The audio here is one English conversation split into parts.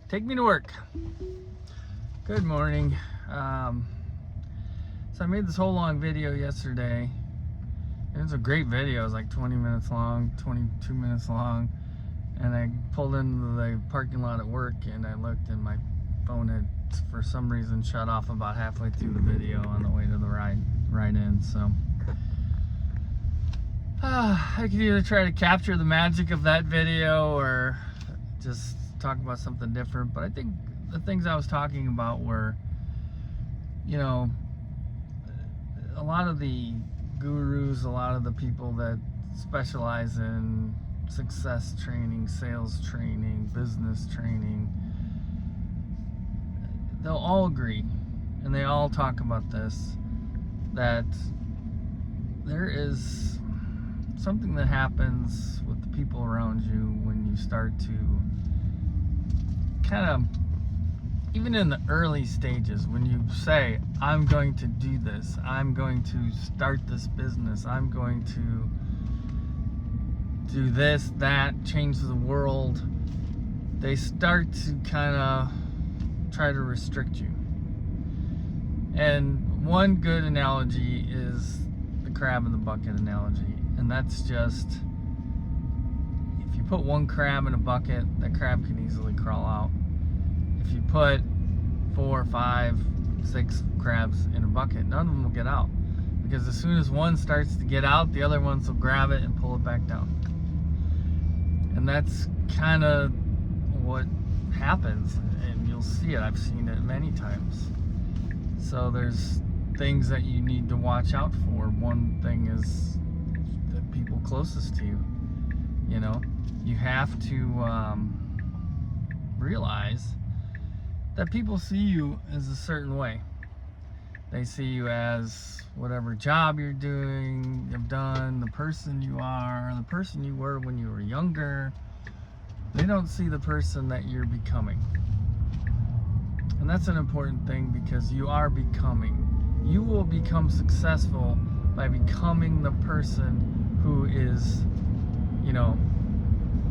Take me to work. Good morning. So I made this whole long video yesterday. It was a great video. It was like 20 minutes long, 22 minutes long. And I pulled into the parking lot at work and I looked and my phone had, for some reason, shut off about halfway through the video on the way to the ride in. So I could either try to capture the magic of that video or just talk about something different. But I think the things I was talking about were, you know, a lot of the gurus, a lot of the people that specialize in success training, sales training, business training, they'll all agree, and they all talk about this, that there is something that happens with the people around you when you start to kind of, even in the early stages, when you say, I'm going to do this, I'm going to start this business, I'm going to do this, that, change the world, they start to kind of try to restrict you. And one good analogy is the crab in the bucket analogy. And that's just, if you put one crab in a bucket, that crab can easily crawl out. If you put 4, 5, 6 crabs in a bucket, none of them will get out. Because as soon as one starts to get out, the other ones will grab it and pull it back down. And that's kind of what happens, and you'll see it. I've seen it many times. So there's things that you need to watch out for. One thing is the people closest to you. You know, you have to realize that people see you as a certain way. They see you as whatever job you're doing, you've done, the person you are, the person you were when you were younger. They don't see the person that you're becoming. And that's an important thing, because you are becoming. You will become successful by becoming the person who is, you know,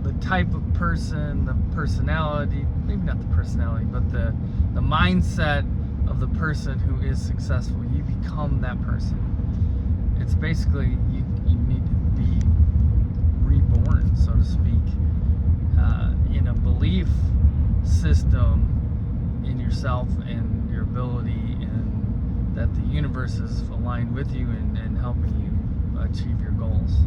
the type of person, the personality, maybe not the personality, but the mindset of the person who is successful. You become that person. It's basically, you need to be reborn, so to speak, in a belief system in yourself and your ability, and that the universe is aligned with you and helping you achieve your goals.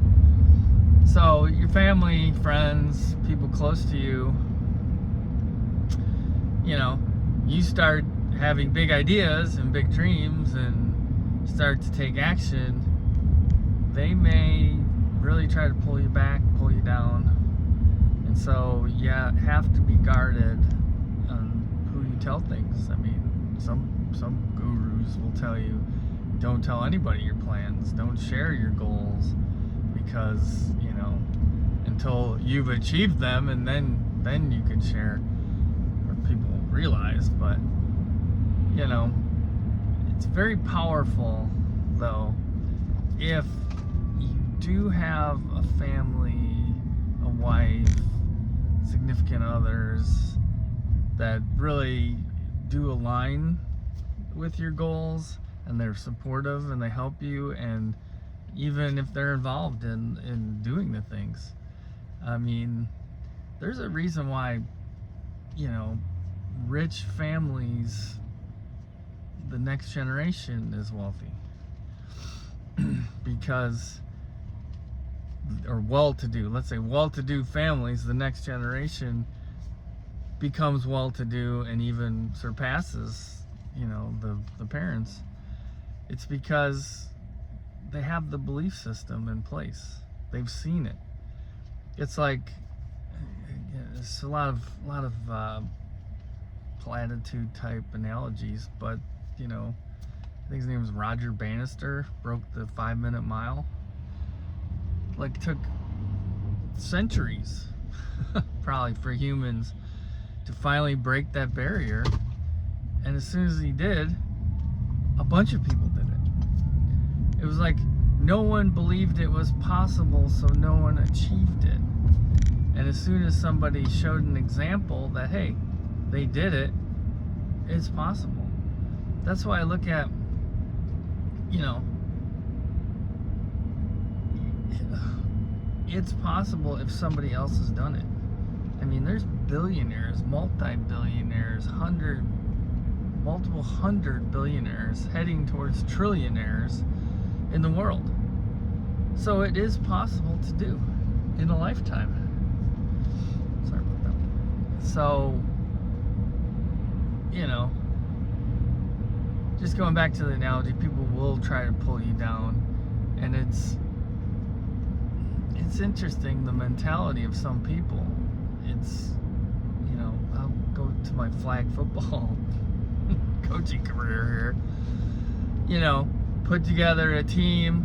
So your family, friends, people close to you, you know, you start having big ideas and big dreams and start to take action, they may really try to pull you back, pull you down. And so you have to be guarded on who you tell things. I mean, some gurus will tell you, don't tell anybody your plans, don't share your goals, because, you know, until you've achieved them, and then you can share, or people will realize. But, you know, it's very powerful, though, if you do have a family, a wife, significant others that really do align with your goals, and they're supportive and they help you, and even if they're involved in doing the things. I mean, there's a reason why, you know, rich families, the next generation is wealthy. Because, or well-to-do, let's say well-to-do families, the next generation becomes well-to-do and even surpasses, you know, the parents. It's because they have the belief system in place. They've seen it. It's like, it's a lot of platitude type analogies, but, you know, I think his name was Roger Bannister, broke the 5-minute mile. Like, took centuries probably for humans to finally break that barrier. And as soon as he did, a bunch of people did it. It was like no one believed it was possible, so no one achieved it. And as soon as somebody showed an example that, hey, they did it, it's possible. That's why I look at, it's possible if somebody else has done it. I mean, there's billionaires, multi-billionaires, multiple hundred billionaires heading towards trillionaires in the world. So it is possible to do in a lifetime. Sorry about that. So, just going back to the analogy, people will try to pull you down, and it's interesting, the mentality of some people. It's, I'll go to my flag football coaching career here. Put together a team,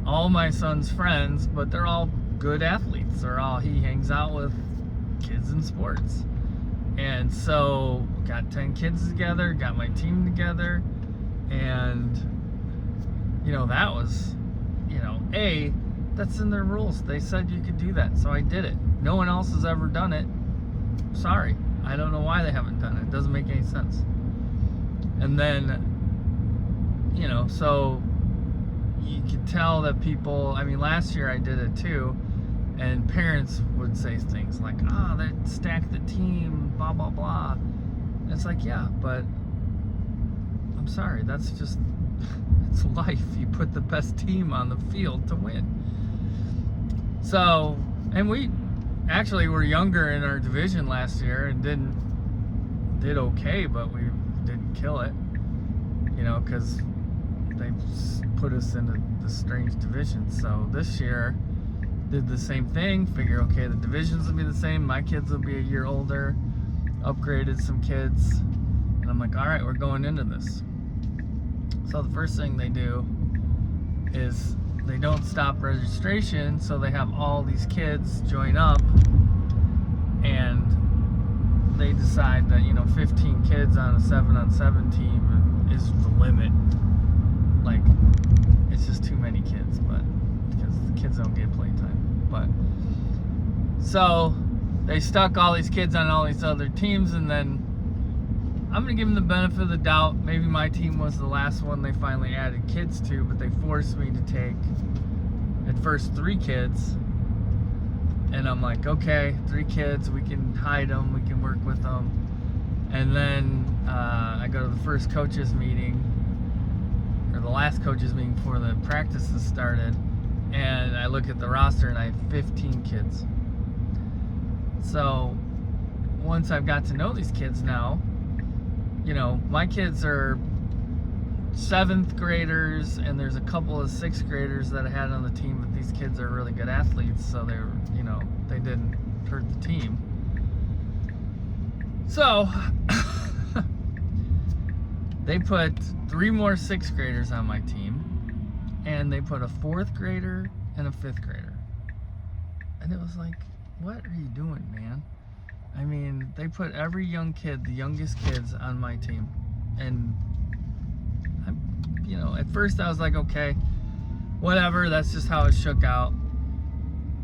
all my son's friends, but they're all good athletes. He hangs out with kids in sports. And so got 10 kids together, got my team together, and that was, that's in their rules. They said you could do that, so I did it. No one else has ever done it. Sorry, I don't know why they haven't done it. It doesn't make any sense. And then, so you could tell that people, last year I did it too, and parents would say things like, they stacked the team, blah, blah, blah. And it's like, yeah, but I'm sorry, that's just, it's life. You put the best team on the field to win. So, and we actually were younger in our division last year and did okay, but we didn't kill it, because they put us into the strange division. So this year, did the same thing, figure, okay, the divisions will be the same, my kids will be a year older, upgraded some kids, and I'm like, all right, we're going into this. So the first thing they do is they don't stop registration, so they have all these kids join up, and they decide that 15 kids on a 7-on-7 team is the limit. Like, it's just too many kids, but because the kids don't get playtime. But so they stuck all these kids on all these other teams, and then I'm gonna give them the benefit of the doubt. Maybe my team was the last one they finally added kids to, but they forced me to take at first 3 kids, and I'm like, okay, 3 kids, we can hide them, we can work with them. And then I go to the first coaches meeting, or the last coaches meeting before the practices started, and I look at the roster and I have 15 kids. So once I've got to know these kids now, my kids are 7th graders, and there's a couple of 6th graders that I had on the team, but these kids are really good athletes, so they were, they didn't hurt the team. So they put 3 more 6th graders on my team, and they put a 4th grader and a 5th grader. And it was like, what are you doing, man? They put every young kid, the youngest kids, on my team. And, at first I was like, okay, whatever, that's just how it shook out.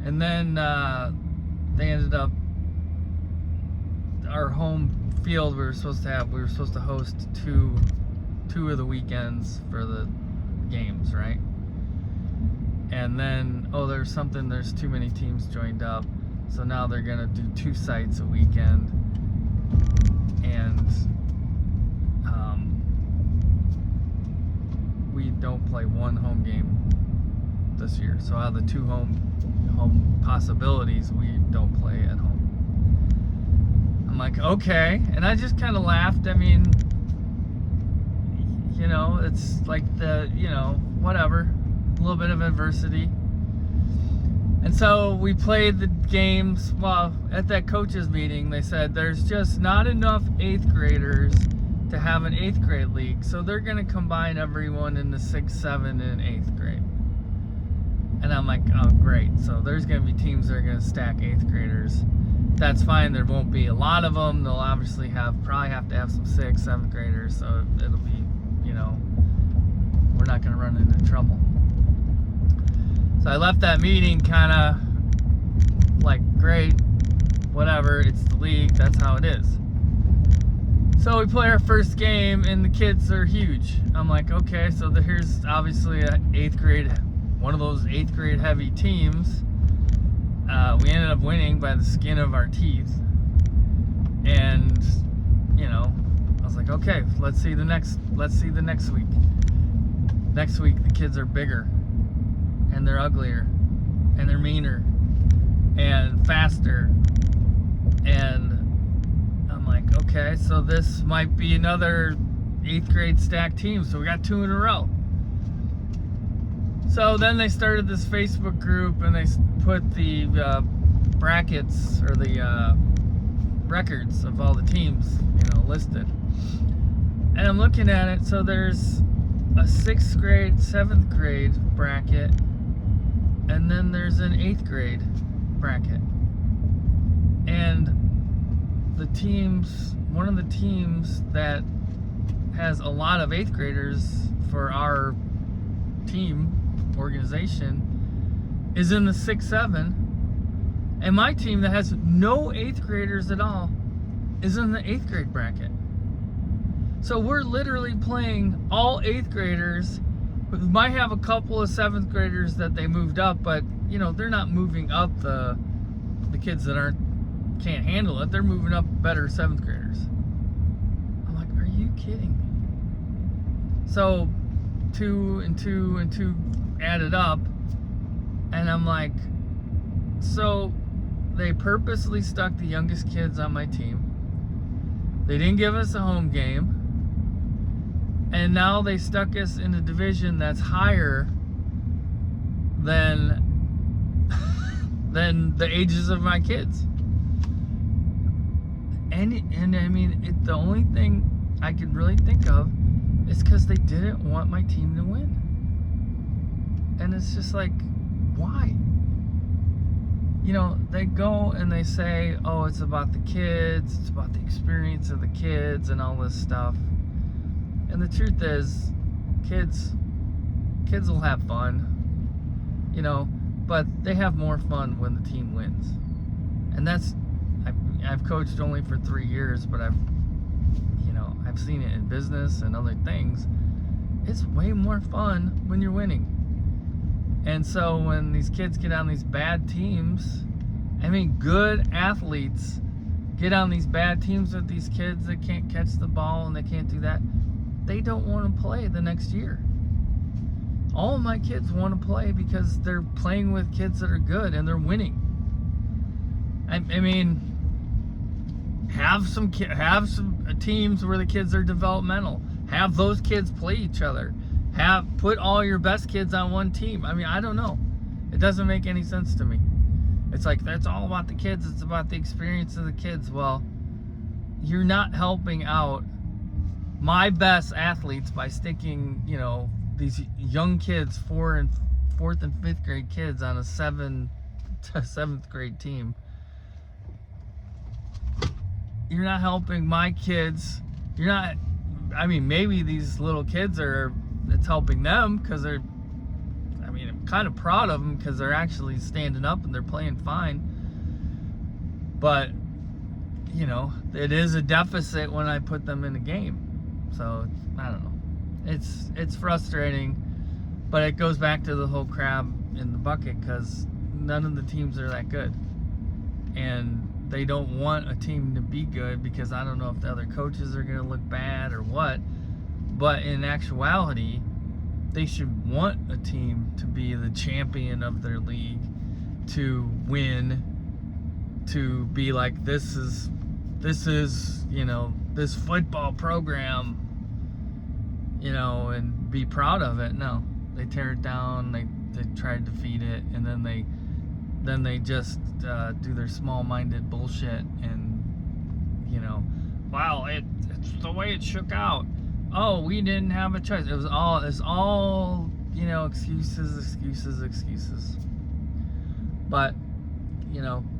And then they ended up, our home field we were supposed to host two of the weekends for the games, right? And then, there's too many teams joined up, so now they're gonna do 2 sites a weekend, and we don't play 1 home game this year. So out of the 2 home possibilities, we don't play at home. I'm like, okay, and I just kind of laughed. It's like whatever, a little bit of adversity. And so we played the games. Well, at that coaches meeting, they said there's just not enough 8th graders to have an 8th grade league, so they're going to combine everyone in the 6th, 7th, and 8th grade. And I'm like, oh, great. So there's going to be teams that are going to stack 8th graders. That's fine. There won't be a lot of them. They'll obviously probably have to have some 6th, 7th graders, so it'll be, we're not going to run into trouble. So I left that meeting kind of like, great, whatever, it's the league, that's how it is. So we play our first game, and the kids are huge. I'm like, okay, so here's obviously one of those 8th grade heavy teams. We ended up winning by the skin of our teeth. And, I was like, okay, let's see the next week. Next week, the kids are bigger, and they're uglier, and they're meaner, and faster. And I'm like, okay, so this might be another 8th grade stacked team. So we got 2 in a row. So then they started this Facebook group, and they put the brackets or the records of all the teams, listed. And I'm looking at it. So there's a 6th grade, 7th grade bracket, and then there's an 8th grade bracket. And one of the teams that has a lot of 8th graders for our team organization is in the 6-7, and my team that has no 8th graders at all is in the 8th grade bracket. So we're literally playing all 8th graders. We might have a couple of 7th graders that they moved up, but they're not moving up the kids that can't handle it. They're moving up better 7th graders. I'm like, are you kidding me? So 2 and 2 and 2 added up, and I'm like, so they purposely stuck the youngest kids on my team. They didn't give us a home game, and now they stuck us in a division that's higher than the ages of my kids. And I mean, the only thing I could really think of is because they didn't want my team to win. And it's just like, why? They go and they say, oh, it's about the kids, it's about the experience of the kids and all this stuff. And the truth is, kids will have fun, but they have more fun when the team wins. And I've coached only for 3 years, but I've seen it in business and other things. It's way more fun when you're winning. And so when these kids get on these bad teams, good athletes get on these bad teams with these kids that can't catch the ball and they can't do that, they don't want to play the next year. All of my kids want to play because they're playing with kids that are good and they're winning. Have some teams where the kids are developmental. Have those kids play each other. Put all your best kids on one team. I don't know. It doesn't make any sense to me. It's like, that's all about the kids. It's about the experience of the kids. Well, you're not helping out my best athletes by sticking, these young kids, 4th and 5th grade kids on a 7th grade team. You're not helping my kids. You're not, maybe these little kids it's helping them because they're, I'm kind of proud of them because they're actually standing up and they're playing fine. But, it is a deficit when I put them in a game. So, I don't know. It's frustrating, but it goes back to the whole crab in the bucket because none of the teams are that good. And they don't want a team to be good because I don't know if the other coaches are going to look bad or what. But in actuality, they should want a team to be the champion of their league, to win, to be like, this is this football program, and be proud of it. No, they tear it down, they try to defeat it, and then they just do their small-minded bullshit and, wow, it's the way it shook out. Oh, we didn't have a choice. It's all excuses. But,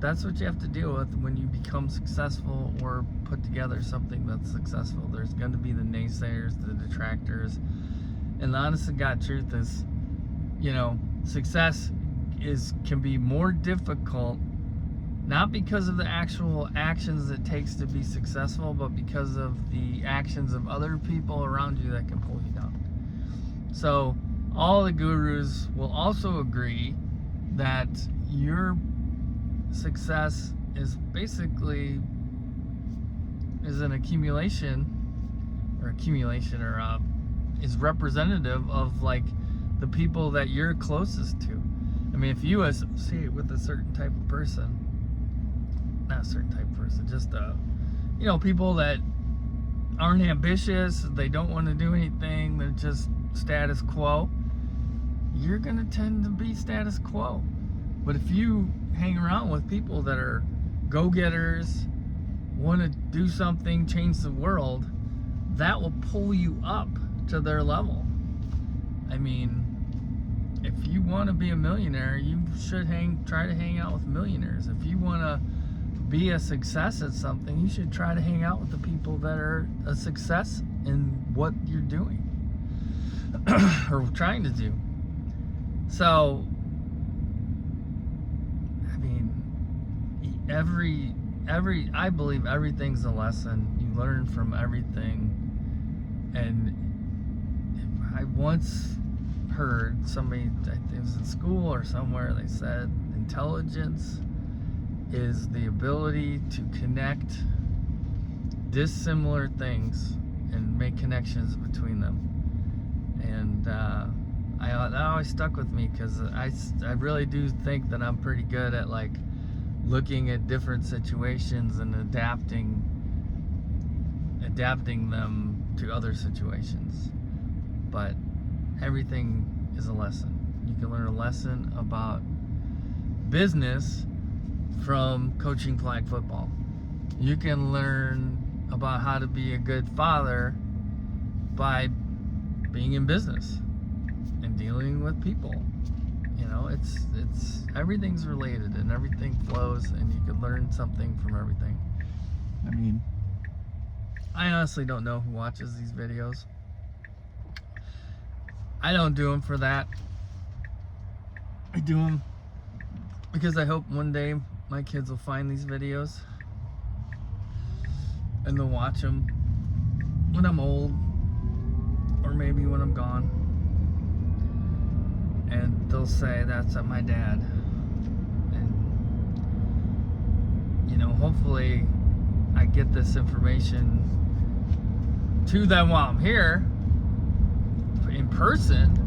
that's what you have to deal with when you become successful or put together something that's successful. There's going to be the naysayers, the detractors. And the honest to God truth is, success can be more difficult Not because of the actual actions it takes to be successful, but because of the actions of other people around you that can pull you down. So all the gurus will also agree that your success is basically an accumulation or is representative of like the people that you're closest to. I mean, if you associate with a certain type of person, not a certain type of person, just people that aren't ambitious, they don't want to do anything, they're just status quo, you're gonna tend to be status quo. But if you hang around with people that are go-getters, want to do something, change the world, that will pull you up to their level. I mean, if you want to be a millionaire, you should try to hang out with millionaires. If you want to be a success at something, you should try to hang out with the people that are a success in what you're doing or trying to do. So, I mean, I believe everything's a lesson. You learn from everything. And I once heard somebody, I think it was in school or somewhere, they said intelligence is the ability to connect dissimilar things and make connections between them. And that always stuck with me, because I really do think that I'm pretty good at like looking at different situations and adapting them to other situations. But everything is a lesson. You can learn a lesson about business from coaching flag football. You can learn about how to be a good father by being in business and dealing with people. You know, it's everything's related and everything flows, and you can learn something from everything. I mean, I honestly don't know who watches these videos. I don't do them for that. I do them because I hope one day my kids will find these videos and they'll watch them when I'm old, or maybe when I'm gone, and they'll say, that's my dad. And hopefully I get this information to them while I'm here in person.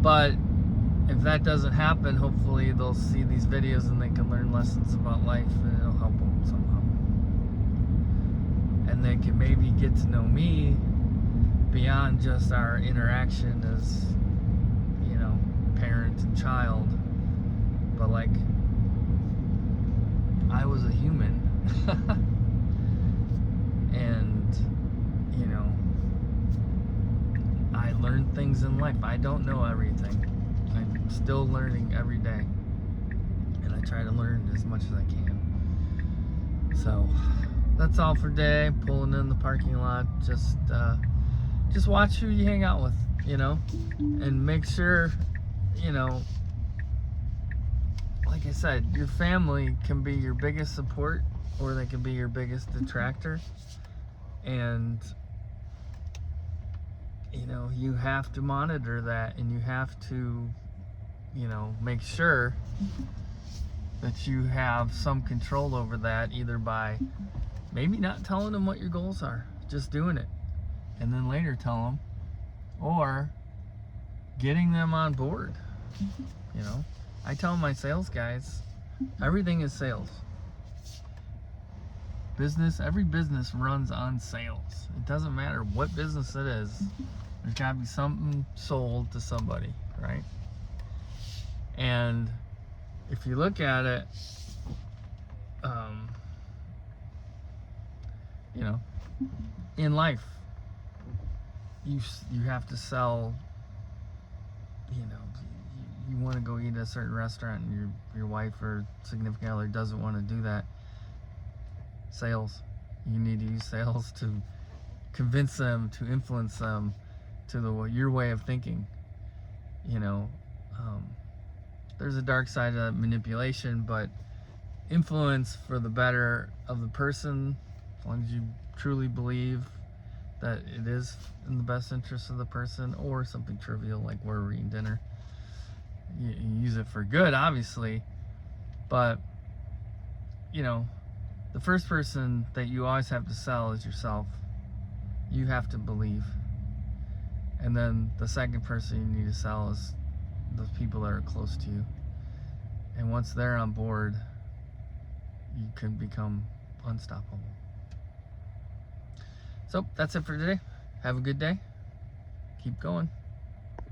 But if that doesn't happen, hopefully they'll see these videos and they can learn lessons about life, and it'll help them somehow. And they can maybe get to know me beyond just our interaction as, parent and child, but like I was a human. And I learned things in life. I don't know everything. I'm still learning every day, and I try to learn as much as I can. So that's all for today. Pulling in the parking lot. Just watch who you hang out with, and make sure, like I said, your family can be your biggest support, or they can be your biggest detractor. And you have to monitor that, and you have to make sure that you have some control over that, either by maybe not telling them what your goals are, just doing it, and then later tell them, or getting them on board. I tell my sales guys, everything is sales. Every business runs on sales. It doesn't matter what business it is. There's got to be something sold to somebody, right? And if you look at it, in life, you have to sell. You want to go eat at a certain restaurant, and your wife or significant other doesn't want to do that. Sales. You need to use sales to convince them, to influence them to your way of thinking. There's a dark side of manipulation, but influence for the better of the person, as long as you truly believe that it is in the best interest of the person, or something trivial like ordering dinner. You use it for good, obviously, but the first person that you always have to sell is yourself. You have to believe. And then the second person you need to sell is those people that are close to you. And once they're on board, you can become unstoppable. So that's it for today. Have a good day. Keep going.